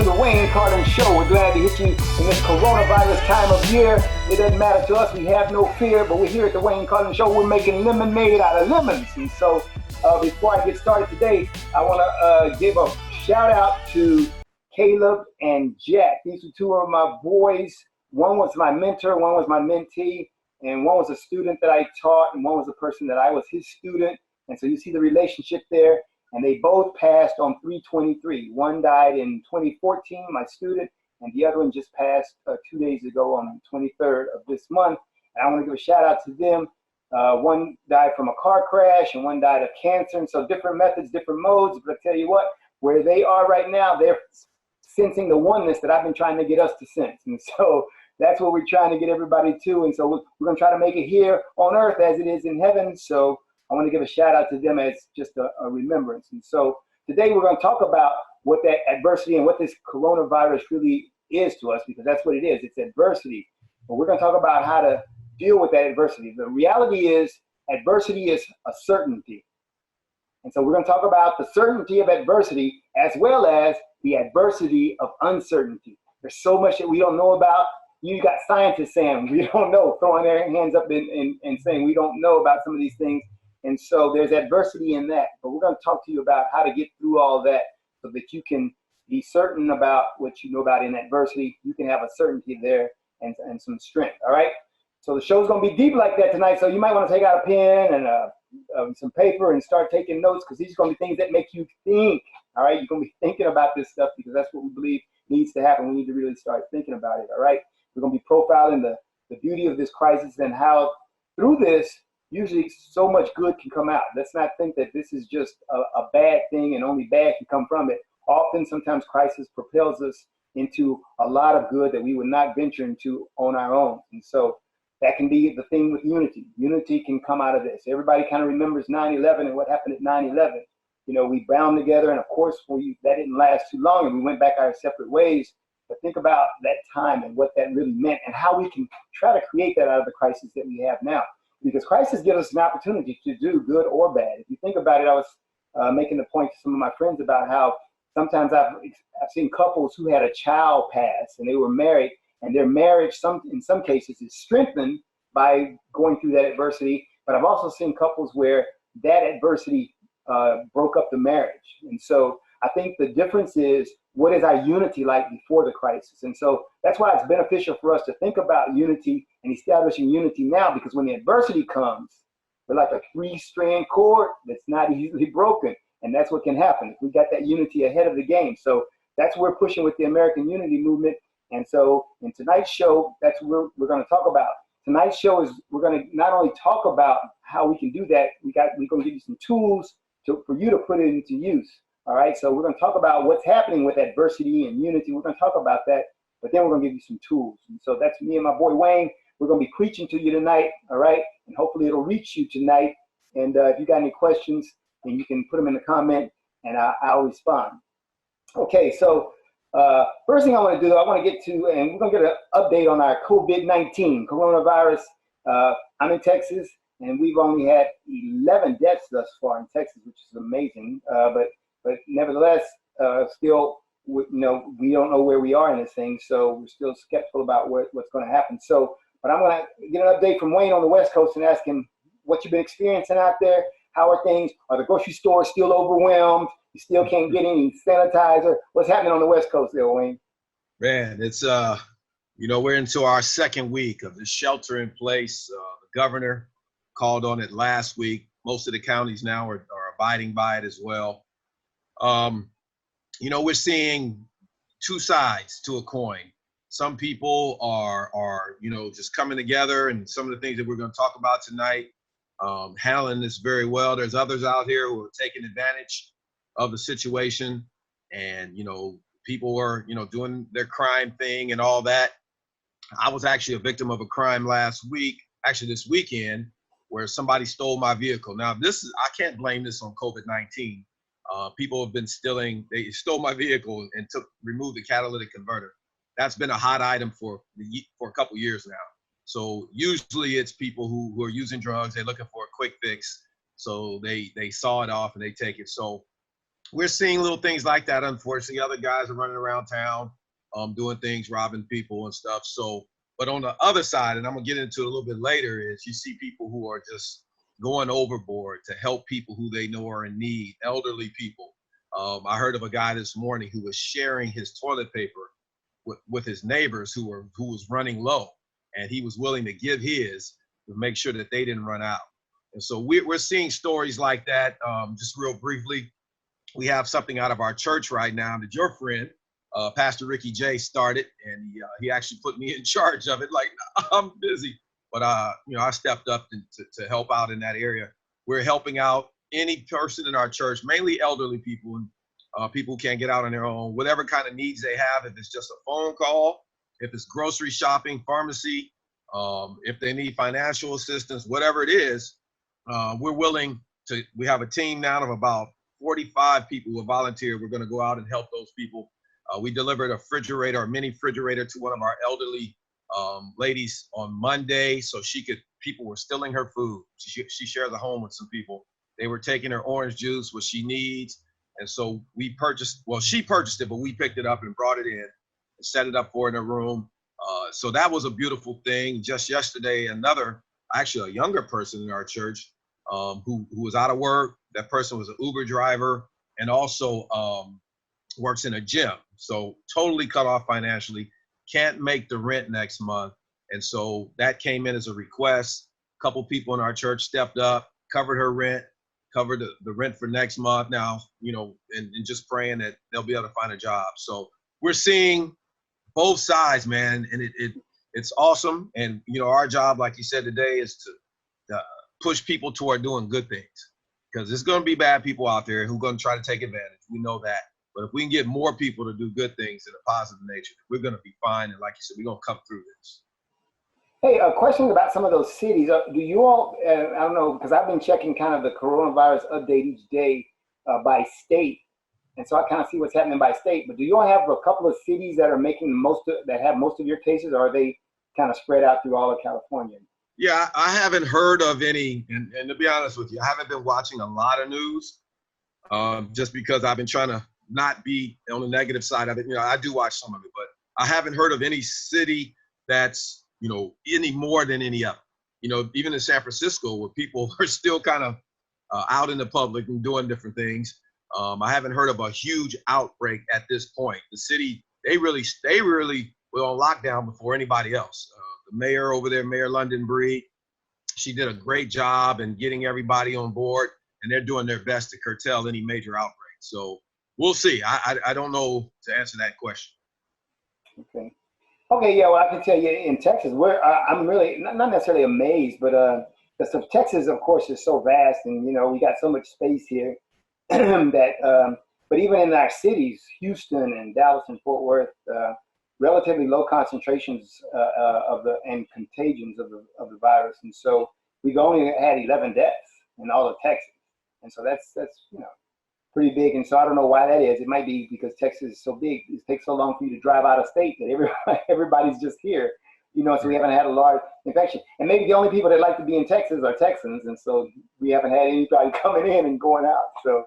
to the Carlen Show. We're glad to hit you in this coronavirus time of year. It doesn't matter to us. We have no fear, but we're here at the Carlen Show. We're making lemonade out of lemons. And so before I get started today, I want to give a shout out to Caleb and Jack. These are two of my boys. One was my mentor, one was my mentee, and one was a student that I taught, and one was a person that I was his student. And so you see the relationship there. And they both passed on 3/23. One died in 2014, my student, and the other one just passed 2 days ago on the 23rd of this month. And I want to give a shout out to them. One died from a car crash and one died of cancer. And so different methods, different modes. But I tell you what, where they are right now, they're sensing the oneness that I've been trying to get us to sense. And so that's what we're trying to get everybody to. And so we're going to try to make it here on earth as it is in heaven. So I want to give a shout out to them as just a remembrance. And so today we're going to talk about what that adversity and what this coronavirus really is to us, because that's what it is. It's adversity. But we're going to talk about how to deal with that adversity. The reality is adversity is a certainty. And so we're going to talk about the certainty of adversity as well as the adversity of uncertainty. There's so much that we don't know about. You got scientists saying we don't know, throwing their hands up and saying we don't know about some of these things. And so there's adversity in that. But we're going to talk to you about how to get through all that so that you can be certain about what you know about in adversity. You can have a certainty there and some strength. All right. So the show's going to be deep like that tonight. So you might want to take out a pen and some paper and start taking notes, because these are going to be things that make you think. All right. You're going to be thinking about this stuff because that's what we believe needs to happen. We need to really start thinking about it. All right. We're going to be profiling the beauty of this crisis and how through this, usually so much good can come out. Let's not think that this is just a bad thing and only bad can come from it. Often, sometimes crisis propels us into a lot of good that we would not venture into on our own. And so that can be the thing with unity. Unity can come out of this. Everybody kind of remembers 9/11 and what happened at 9/11. You know, we bound together, and of course, that didn't last too long, and we went back our separate ways. But think about that time and what that really meant and how we can try to create that out of the crisis that we have now. Because crisis gives us an opportunity to do good or bad. If you think about it, I was making the point to some of my friends about how sometimes I've seen couples who had a child pass and they were married, and their marriage in some cases is strengthened by going through that adversity. But I've also seen couples where that adversity broke up the marriage. And so I think the difference is, what is our unity like before the crisis? And so that's why it's beneficial for us to think about unity and establishing unity now, because when the adversity comes, we're like a 3-strand cord that's not easily broken. And that's what can happen if we got that unity ahead of the game. So that's what we're pushing with the American Unity Movement. And so in tonight's show, that's what we're going to talk about. Tonight's show is we're going to not only talk about how we can do that, we're going to give you some tools for you to put it into use. All right, so we're going to talk about what's happening with adversity and unity. We're going to talk about that, but then we're going to give you some tools. And so that's me and my boy Wayne. We're going to be preaching to you tonight, all right? And hopefully it'll reach you tonight. And if you got any questions, then you can put them in the comment, and I'll respond. Okay, so first thing I want to do, I want to get to, and we're going to get an update on our COVID-19, coronavirus. I'm in Texas, and we've only had 11 deaths thus far in Texas, which is amazing. But nevertheless, still, we don't know where we are in this thing, so we're still skeptical about what's going to happen. So, but I'm going to get an update from Wayne on the West Coast and ask him what you've been experiencing out there. How are things? Are the grocery stores still overwhelmed? You still can't get any sanitizer? What's happening on the West Coast there, Wayne? Man, it's we're into our second week of the shelter in place. The governor called on it last week. Most of the counties now are abiding by it as well. We're seeing two sides to a coin. Some people are just coming together, and some of the things that we're going to talk about tonight, handling this very well. There's others out here who are taking advantage of the situation, and, people are, doing their crime thing and all that. I was actually a victim of a crime this weekend, where somebody stole my vehicle. Now, I can't blame this on COVID-19. People have been stealing. They stole my vehicle and removed the catalytic converter. That's been a hot item for a couple years now. So usually it's people who are using drugs. They're looking for a quick fix. So they saw it off and they take it. So we're seeing little things like that. Unfortunately, other guys are running around town, doing things, robbing people and stuff. So, but on the other side, and I'm gonna get into it a little bit later, is you see people who are just going overboard to help people who they know are in need, elderly people. I heard of a guy this morning who was sharing his toilet paper with his neighbors who was running low, and he was willing to give his to make sure that they didn't run out. And so we're seeing stories like that. Just real briefly, we have something out of our church right now that your friend, Pastor Ricky J, started, and he actually put me in charge of it. Like, I'm busy, but I stepped up to help out in that area. We're helping out any person in our church, mainly elderly people and people who can't get out on their own, whatever kind of needs they have. If it's just a phone call, if it's grocery shopping, pharmacy, if they need financial assistance, whatever it is, we're willing to. We have a team now of about 45 people who volunteer. We're going to go out and help those people. We delivered a mini refrigerator to one of our elderly ladies on Monday, so people were stealing her food. She shares a home with some people. They were taking her orange juice, what she needs. And so she purchased it, but we picked it up and brought it in and set it up for her in her room. So that was a beautiful thing. Just yesterday, actually a younger person in our church who was out of work. That person was an Uber driver and also works in a gym. So totally cut off financially, can't make the rent next month. And so that came in as a request. A couple people in our church stepped up, covered her rent, covered the rent for next month now, and just praying that they'll be able to find a job. So we're seeing both sides, man, and it's awesome. And, our job, like you said today, is to push people toward doing good things, because there's going to be bad people out there who are going to try to take advantage. We know that. But if we can get more people to do good things in a positive nature, we're going to be fine. And like you said, we're going to come through this. Hey, a question about some of those cities. Do you all, I don't know, because I've been checking kind of the coronavirus update each day by state. And so I kind of see what's happening by state. But do you all have a couple of cities that are that have most of your cases, or are they kind of spread out through all of California? Yeah, I haven't heard of any. And to be honest with you, I haven't been watching a lot of news just because I've been trying to not be on the negative side of it. I do watch some of it, but I haven't heard of any city that's, any more than any other. Even in San Francisco, where people are still kind of out in the public and doing different things. I haven't heard of a huge outbreak at this point. The city, they really were on lockdown before anybody else. The mayor over there, Mayor London Breed, she did a great job in getting everybody on board, and they're doing their best to curtail any major outbreak. So we'll see. I don't know to answer that question. Okay, yeah, well, I can tell you in Texas, I'm really not necessarily amazed, but Texas, of course, is so vast, and we got so much space here that. But even in our cities, Houston and Dallas and Fort Worth, relatively low concentrations and contagions of the virus, and so we've only had 11 deaths in all of Texas, and so that's pretty big. And so I don't know why that is. It might be because Texas is so big. It takes so long for you to drive out of state that everybody's just here, so we haven't had a large infection. And maybe the only people that like to be in Texas are Texans. And so we haven't had anybody coming in and going out. So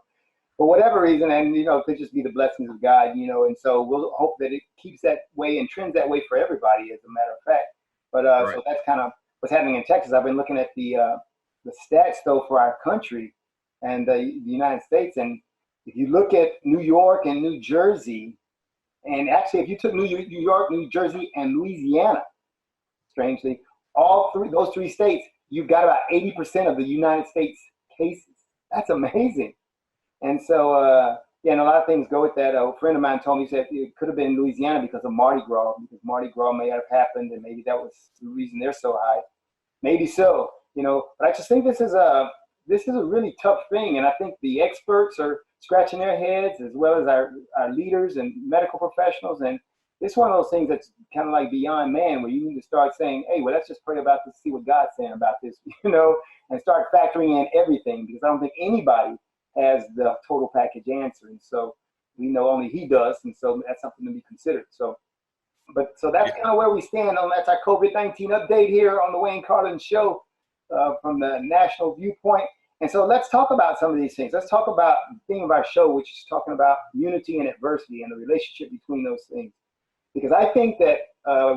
for whatever reason, and, it could just be the blessings of God, and so we'll hope that it keeps that way and trends that way for everybody, as a matter of fact. But right. So that's kind of what's happening in Texas. I've been looking at the stats, though, for our country and the United States. And if you look at New York and New Jersey, and actually if you took New York, New Jersey, and Louisiana, strangely, those three states, you've got about 80% of the United States cases. That's amazing. And so, and a lot of things go with that. A friend of mine told me, he said it could have been Louisiana because of Mardi Gras, because Mardi Gras may have happened, and maybe that was the reason they're so high. Maybe so, but I just think this is a really tough thing, and I think the experts are scratching their heads, as well as our leaders and medical professionals. And it's one of those things that's kind of like beyond man, where you need to start saying, hey, well, let's just pray about this, see what God's saying about this, and start factoring in everything, because I don't think anybody has the total package answer. And so we know only he does. And so that's something to be considered. So that's kind of where we stand on that's our COVID-19 update here on the Wayne Carlen Show from the national viewpoint. And so let's talk about some of these things. Let's talk about the theme of our show, which is talking about unity and adversity and the relationship between those things. Because I think that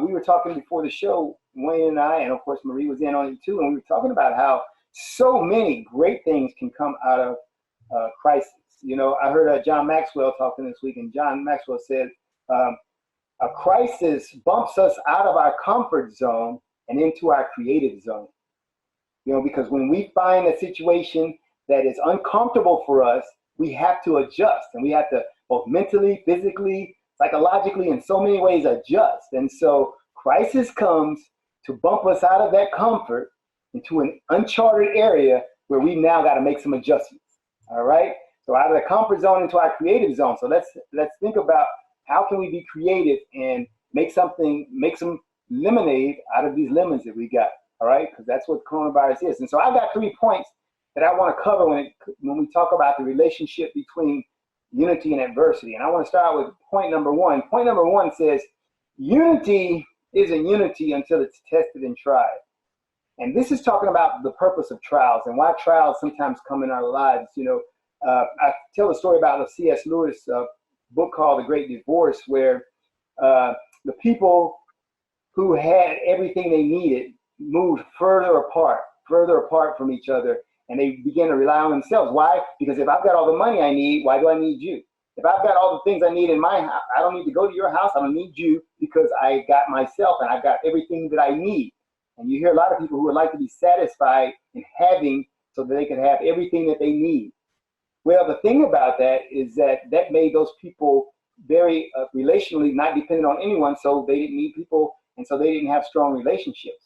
we were talking before the show, Wayne and I, and of course Marie was in on it too, and we were talking about how so many great things can come out of crisis. You know, I heard John Maxwell talking this week, and John Maxwell said, a crisis bumps us out of our comfort zone and into our creative zone. You know, because when we find a situation that is uncomfortable for us, we have to adjust, and we have to both mentally, physically, psychologically, in so many ways adjust. And so crisis comes to bump us out of that comfort into an uncharted area where we now got to make some adjustments. All right. So out of the comfort zone into our creative zone. So let's think about how can we be creative and make some lemonade out of these lemons that we got. All right. Because that's what coronavirus is. And so I've got 3 points that I want to cover when we talk about the relationship between unity and adversity. And I want to start with point number 1. Point number 1 says, unity isn't unity until it's tested and tried. And this is talking about the purpose of trials and why trials sometimes come in our lives. You know, I tell a story about a C.S. Lewis book called The Great Divorce, where the people who had everything they needed moved further apart from each other, and they began to rely on themselves. Why? Because if I've got all the money I need, why do I need you? If I've got all the things I need in my house, I don't need to go to your house. I don't need you because I got myself and I've got everything that I need. And you hear a lot of people who would like to be satisfied in having so that they can have everything that they need. Well, the thing about that is that made those people very relationally not dependent on anyone, so they didn't need people, and so they didn't have strong relationships.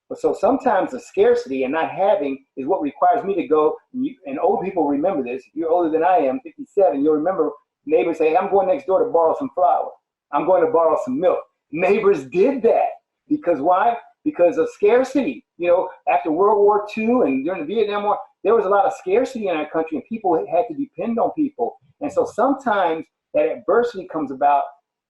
But so sometimes the scarcity and not having is what requires me to go, and old people remember this. If you're older than I am, 57, you'll remember neighbors say, hey, I'm going next door to borrow some flour. I'm going to borrow some milk. Neighbors did that. Because why? Because of scarcity. You know, after World War II and during the Vietnam War, there was a lot of scarcity in our country and people had to depend on people. And so sometimes that adversity comes about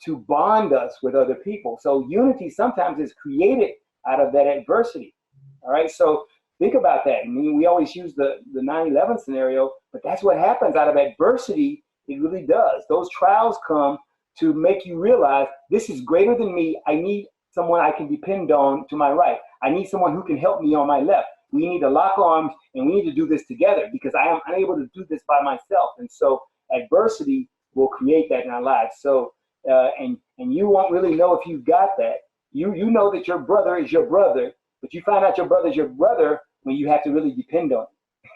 to bond us with other people. So unity sometimes is created out of that adversity. All right. So think about that. I mean, we always use the 9/11 scenario, but that's what happens out of adversity. It really does. Those trials come to make you realize this is greater than me. I need someone I can depend on to my right. I need someone who can help me on my left. We need to lock arms and we need to do this together because I am unable to do this by myself. And so adversity will create that in our lives. So, and you won't really know if you've got that. You know that your brother is your brother, but you find out your brother is your brother when you have to really depend on him,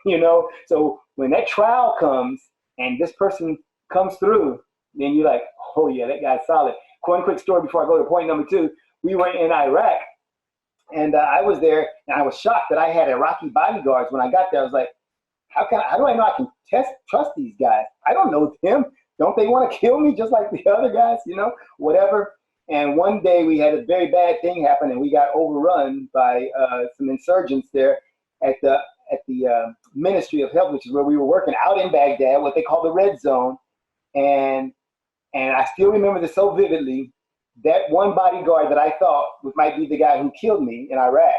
you know? So when that trial comes and this person comes through, then you're like, oh yeah, that guy's solid. One quick story before I go to point number 2. We were in Iraq and I was there and I was shocked that I had Iraqi bodyguards. When I got there, I was like, how do I know I can trust these guys? I don't know them. Don't they want to kill me just like the other guys, you know, whatever. And one day we had a very bad thing happen and we got overrun by some insurgents there at the Ministry of Health, which is where we were working out in Baghdad, what they call the red zone. And I still remember this so vividly. That one bodyguard that I thought might be the guy who killed me in Iraq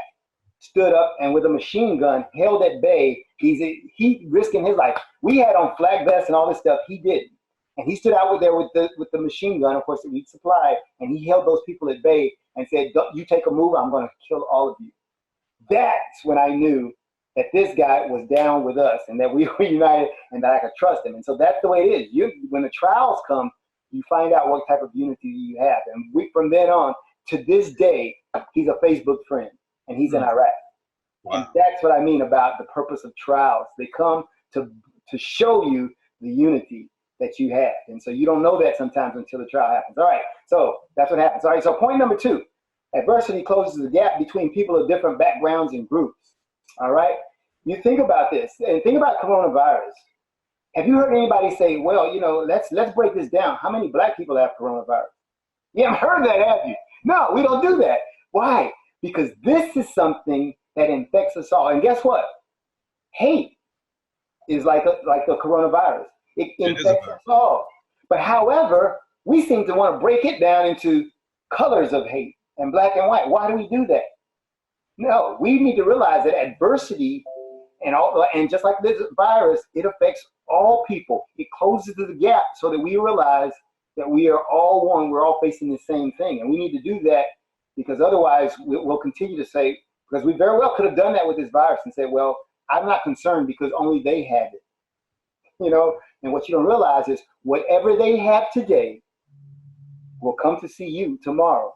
stood up and with a machine gun held at bay. He risking his life. We had on flak vests and all this stuff. He didn't. And he stood out there with the machine gun, of course, that we'd supplied, and he held those people at bay and said, don't you take a move, I'm going to kill all of you. That's when I knew that this guy was down with us and that we were united and that I could trust him. And so that's the way it is. When the trials come, you find out what type of unity you have. And from then on, to this day, he's a Facebook friend, and he's in Iraq. Wow. And that's what I mean about the purpose of trials. They come to show you the unity that you have. And so you don't know that sometimes until the trial happens. All right, so that's what happens. All right, so point number 2, adversity closes the gap between people of different backgrounds and groups. All right, you think about this and think about coronavirus. Have you heard anybody say, well, you know, let's break this down. How many black people have coronavirus? You haven't heard that, have you? No, we don't do that. Why? Because this is something that infects us all. And guess what? Hate is like the coronavirus. It infects us all. But however, we seem to want to break it down into colors of hate and black and white. Why do we do that? No, we need to realize that adversity And just like this virus, it affects all people. It closes the gap so that we realize that we are all one. We're all facing the same thing, and we need to do that because otherwise we'll continue to say, because we very well could have done that with this virus and said, well, I'm not concerned because only they have it, And what you don't realize is whatever they have today will come to see you tomorrow.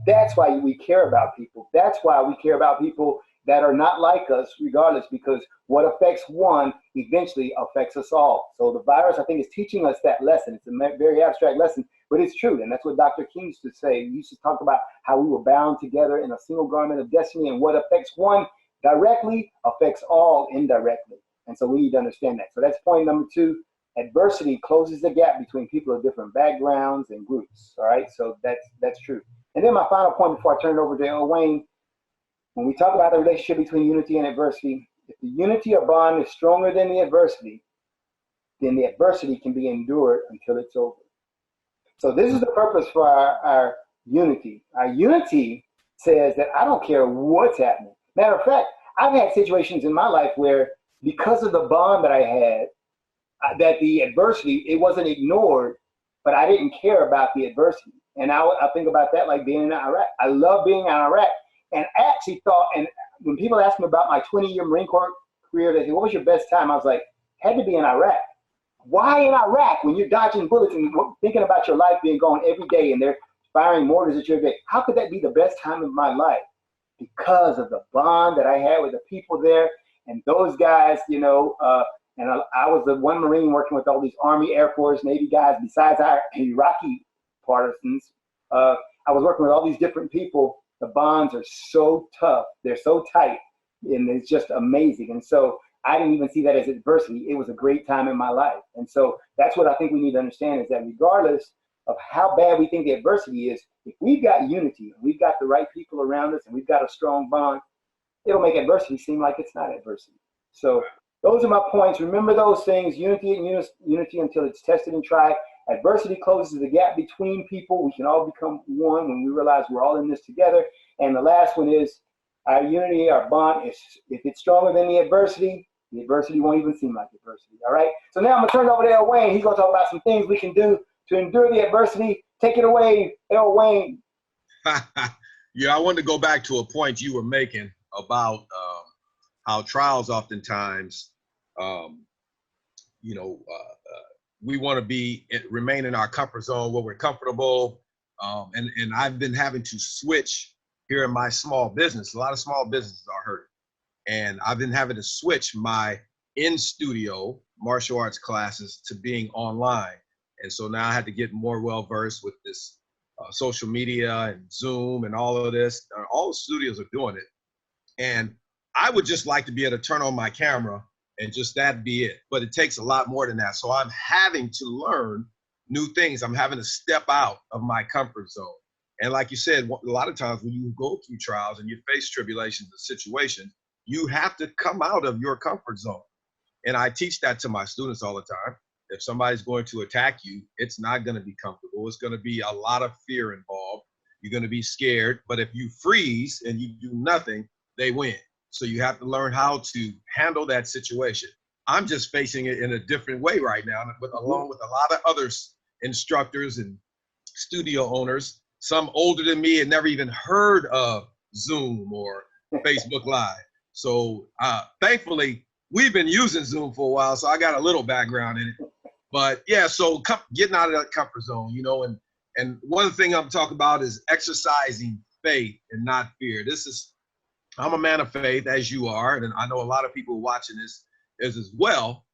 That's why we care about people. That's why we care about people that are not like us, regardless, because what affects one eventually affects us all. So the virus, I think, is teaching us that lesson. It's a very abstract lesson, but it's true. And that's what Dr. King used to say. He used to talk about how we were bound together in a single garment of destiny, and what affects one directly affects all indirectly. And so we need to understand that. So that's point number 2. Adversity closes the gap between people of different backgrounds and groups. All right, so that's true. And then my final point before I turn it over to El Wayne, when we talk about the relationship between unity and adversity, if the unity or bond is stronger than the adversity, then the adversity can be endured until it's over. So this is the purpose for our unity. Our unity says that I don't care what's happening. Matter of fact, I've had situations in my life where because of the bond that I had, that the adversity, it wasn't ignored, but I didn't care about the adversity. And I think about that like being in Iraq. I love being in Iraq. And I actually thought, and when people ask me about my 20-year Marine Corps career, they say, what was your best time? I was like, had to be in Iraq. Why in Iraq when you're dodging bullets and thinking about your life being gone every day and they're firing mortars at you every day? How could that be the best time of my life? Because of the bond that I had with the people there. And those guys, and I was the one Marine working with all these Army, Air Force, Navy guys, besides our Iraqi partisans. I was working with all these different people. The bonds are so tough. They're so tight. And it's just amazing. And so I didn't even see that as adversity. It was a great time in my life. And so that's what I think we need to understand is that regardless of how bad we think the adversity is, if we've got unity, we've got the right people around us, and we've got a strong bond, it'll make adversity seem like it's not adversity. So those are my points. Remember those things, unity and unity until it's tested and tried. Adversity closes the gap between people. We can all become one when we realize we're all in this together. And the last one is our unity, our bond, if it's stronger than the adversity won't even seem like adversity. All right? So now I'm going to turn it over to El Wayne. He's going to talk about some things we can do to endure the adversity. Take it away, El Wayne. Yeah, I wanted to go back to a point you were making about how trials oftentimes, we want to remain in our comfort zone where we're comfortable. And I've been having to switch here in my small business. A lot of small businesses are hurting. And I've been having to switch my in-studio martial arts classes to being online. And so now I had to get more well-versed with this social media and Zoom and all of this. All the studios are doing it. And I would just like to be able to turn on my camera and just that be it. But it takes a lot more than that. So I'm having to learn new things. I'm having to step out of my comfort zone. And like you said, a lot of times when you go through trials and you face tribulations and situations, you have to come out of your comfort zone. And I teach that to my students all the time. If somebody's going to attack you, it's not going to be comfortable. It's going to be a lot of fear involved. You're going to be scared. But if you freeze and you do nothing, they win. So you have to learn how to handle that situation. I'm just facing it in a different way right now, along with a lot of other instructors and studio owners, some older than me and never even heard of Zoom or Facebook Live. So thankfully, we've been using Zoom for a while, so I got a little background in it. But yeah, so getting out of that comfort zone, and one thing I'm talking about is exercising faith and not fear. I'm a man of faith, as you are, and I know a lot of people watching this as well,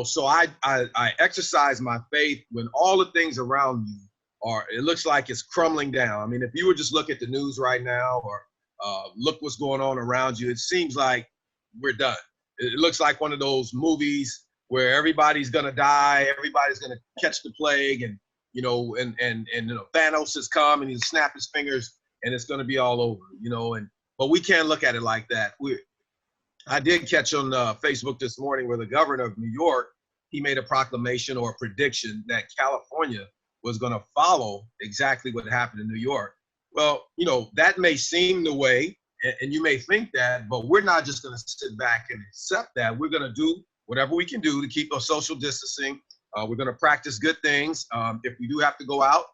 so I exercise my faith when all the things around you it looks like it's crumbling down. I mean, if you were just look at the news right now or look what's going on around you, it seems like we're done. It looks like one of those movies where everybody's going to die, everybody's going to catch the plague, and Thanos has come and he'll snap his fingers and it's going to be all over, but we can't look at it like that. I did catch on Facebook this morning where the governor of New York, he made a proclamation or a prediction that California was going to follow exactly what happened in New York. Well, that may seem the way, And you may think that, but we're not just going to sit back and accept that. We're going to do whatever we can do to keep our social distancing. We're going to practice good things. If we do have to go out,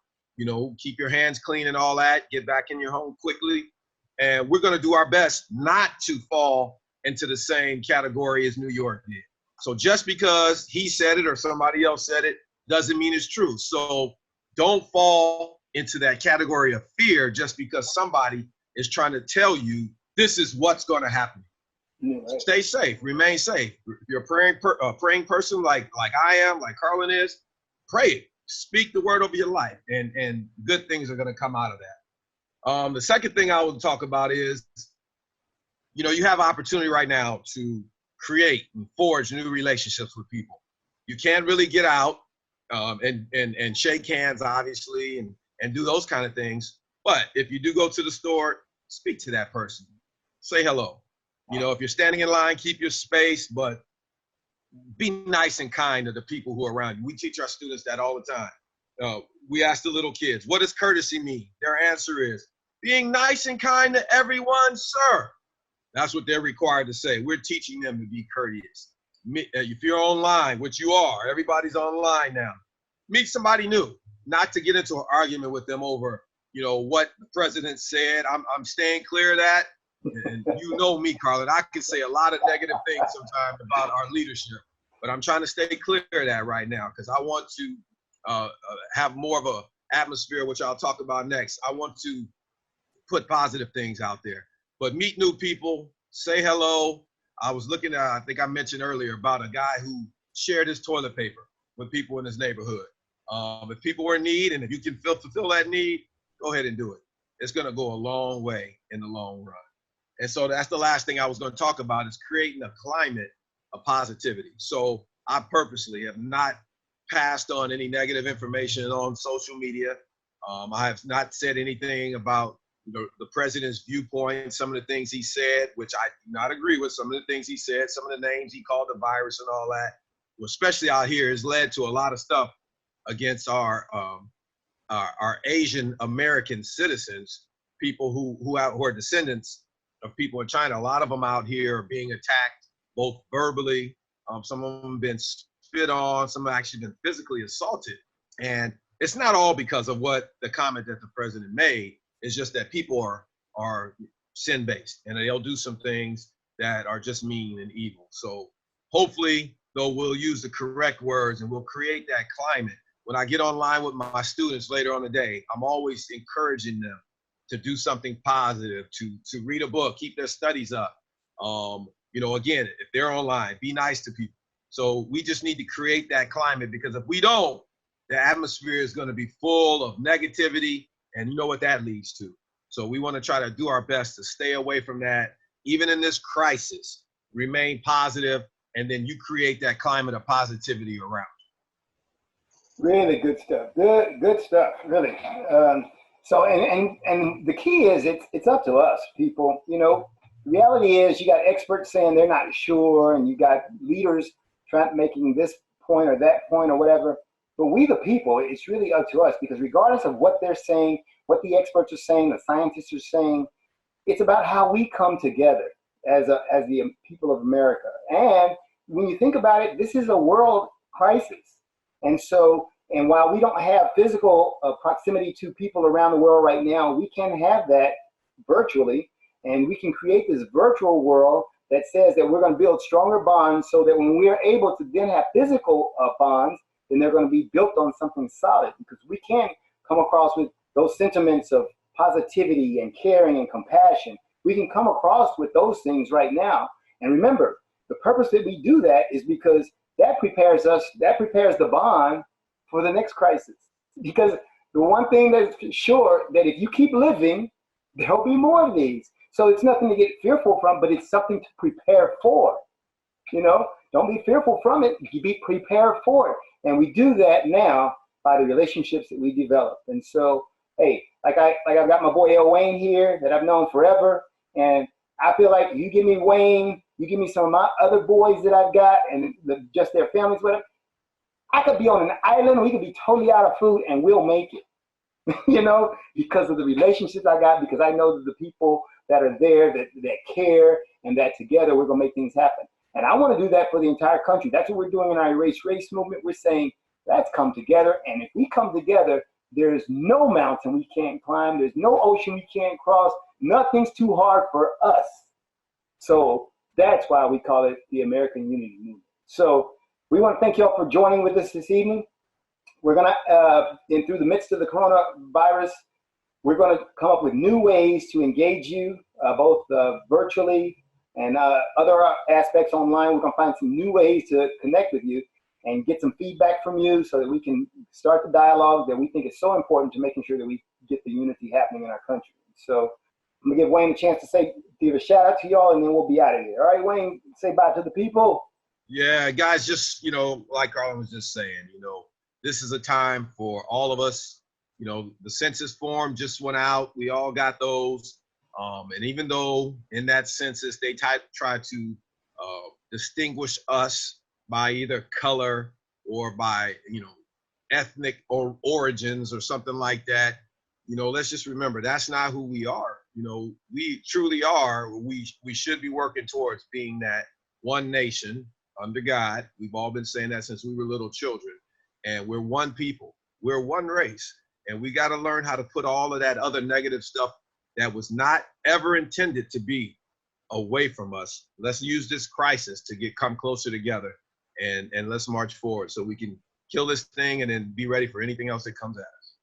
keep your hands clean and all that, get back in your home quickly. And we're going to do our best not to fall into the same category as New York did. So just because he said it or somebody else said it doesn't mean it's true. So don't fall into that category of fear just because somebody is trying to tell you this is what's going to happen. Right. Stay safe, remain safe. If you're a praying person like I am, like Carlen is, pray it. Speak the word over your life, and good things are going to come out of that. The second thing I will talk about is, you have opportunity right now to create and forge new relationships with people. You can't really get out and shake hands, obviously, and do those kind of things. But if you do go to the store, speak to that person. Say hello. If you're standing in line, keep your space, but be nice and kind to the people who are around you. We teach our students that all the time. We ask the little kids, what does courtesy mean? Their answer is, being nice and kind to everyone, sir. That's what they're required to say. We're teaching them to be courteous. If you're online, which you are, everybody's online now, meet somebody new, not to get into an argument with them over, what the president said. I'm staying clear of that. And you know me, Carlen, I can say a lot of negative things sometimes about our leadership, but I'm trying to stay clear of that right now because I want to have more of an atmosphere, which I'll talk about next. I want to put positive things out there, but meet new people, say hello. I was looking at, I think I mentioned earlier about a guy who shared his toilet paper with people in his neighborhood. If people were in need and if you can fulfill that need, go ahead and do it. It's going to go a long way in the long run. And so that's the last thing I was going to talk about is creating a climate of positivity. So I purposely have not passed on any negative information on social media. I have not said anything about the president's viewpoint, some of the things he said, which I do not agree with, some of the things he said, some of the names he called the virus and all that, especially out here, has led to a lot of stuff against our Asian American citizens, people who are descendants of people in China. A lot of them out here are being attacked, both verbally. Some of them have been spit on. Some have actually been physically assaulted. And it's not all because of what the comment that the president made. It's just that people are sin-based and they'll do some things that are just mean and evil. So hopefully, though, we'll use the correct words and we'll create that climate. When I get online with my students later on the day, I'm always encouraging them to do something positive, to read a book, keep their studies up. Again, if they're online, be nice to people. So we just need to create that climate because if we don't, the atmosphere is going to be full of negativity, and you know what that leads to. So we want to try to do our best to stay away from that, even in this crisis, remain positive, and then you create that climate of positivity around you. Really good stuff. Good stuff, really. So, and the key is it's up to us, people. The reality is you got experts saying they're not sure, and you got leaders making this point or that point or whatever. But we, the people, it's really up to us because regardless of what they're saying, what the experts are saying, the scientists are saying, it's about how we come together as the people of America. And when you think about it, this is a world crisis. And so, and while we don't have physical proximity to people around the world right now, we can have that virtually, and we can create this virtual world that says that we're going to build stronger bonds so that when we're able to then have physical bonds, then they're going to be built on something solid because we can come across with those sentiments of positivity and caring and compassion. We can come across with those things right now. And remember, the purpose that we do that is because that prepares the bond for the next crisis. Because the one thing that's sure that if you keep living, there'll be more of these. So it's nothing to get fearful from, but it's something to prepare for. Don't be fearful from it. You be prepared for it. And we do that now by the relationships that we develop. And so, hey, like I've got my boy El Wayne here that I've known forever. And I feel like you give me Wayne, you give me some of my other boys that I've got and just their families with them. I could be on an island, we could be totally out of food and we'll make it, because of the relationships I got, because I know that the people that are there, that care, and that together we're going to make things happen. And I want to do that for the entire country. That's what we're doing in our Erase Race movement. We're saying, let's come together. And if we come together, there's no mountain we can't climb. There's no ocean we can't cross. Nothing's too hard for us. So that's why we call it the American Unity Movement. So we want to thank y'all for joining with us this evening. We're going to, through the midst of the coronavirus, we're going to come up with new ways to engage you, both virtually and other aspects online. We're going to find some new ways to connect with you and get some feedback from you so that we can start the dialogue that we think is so important to making sure that we get the unity happening in our country. So I'm going to give Wayne a chance to give a shout out to y'all, and then we'll be out of here. All right, Wayne, say bye to the people. Yeah, guys, just, like Carlen was just saying, this is a time for all of us. The census form just went out. We all got those. And even though in that census, they try to distinguish us by either color or by, ethnic or origins or something like that, let's just remember that's not who we are. We truly are. We should be working towards being that one nation under God. We've all been saying that since we were little children. And we're one people. We're one race. And we got to learn how to put all of that other negative stuff that was not ever intended to be away from us. Let's use this crisis to come closer together, and let's march forward so we can kill this thing and then be ready for anything else that comes at us.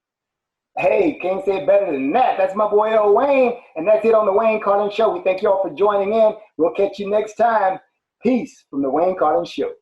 Hey, can't say it better than that. That's my boy L. Wayne, and that's it on the Wayne Carlen Show. We thank you all for joining in. We'll catch you next time. Peace from the Wayne Carlen Show.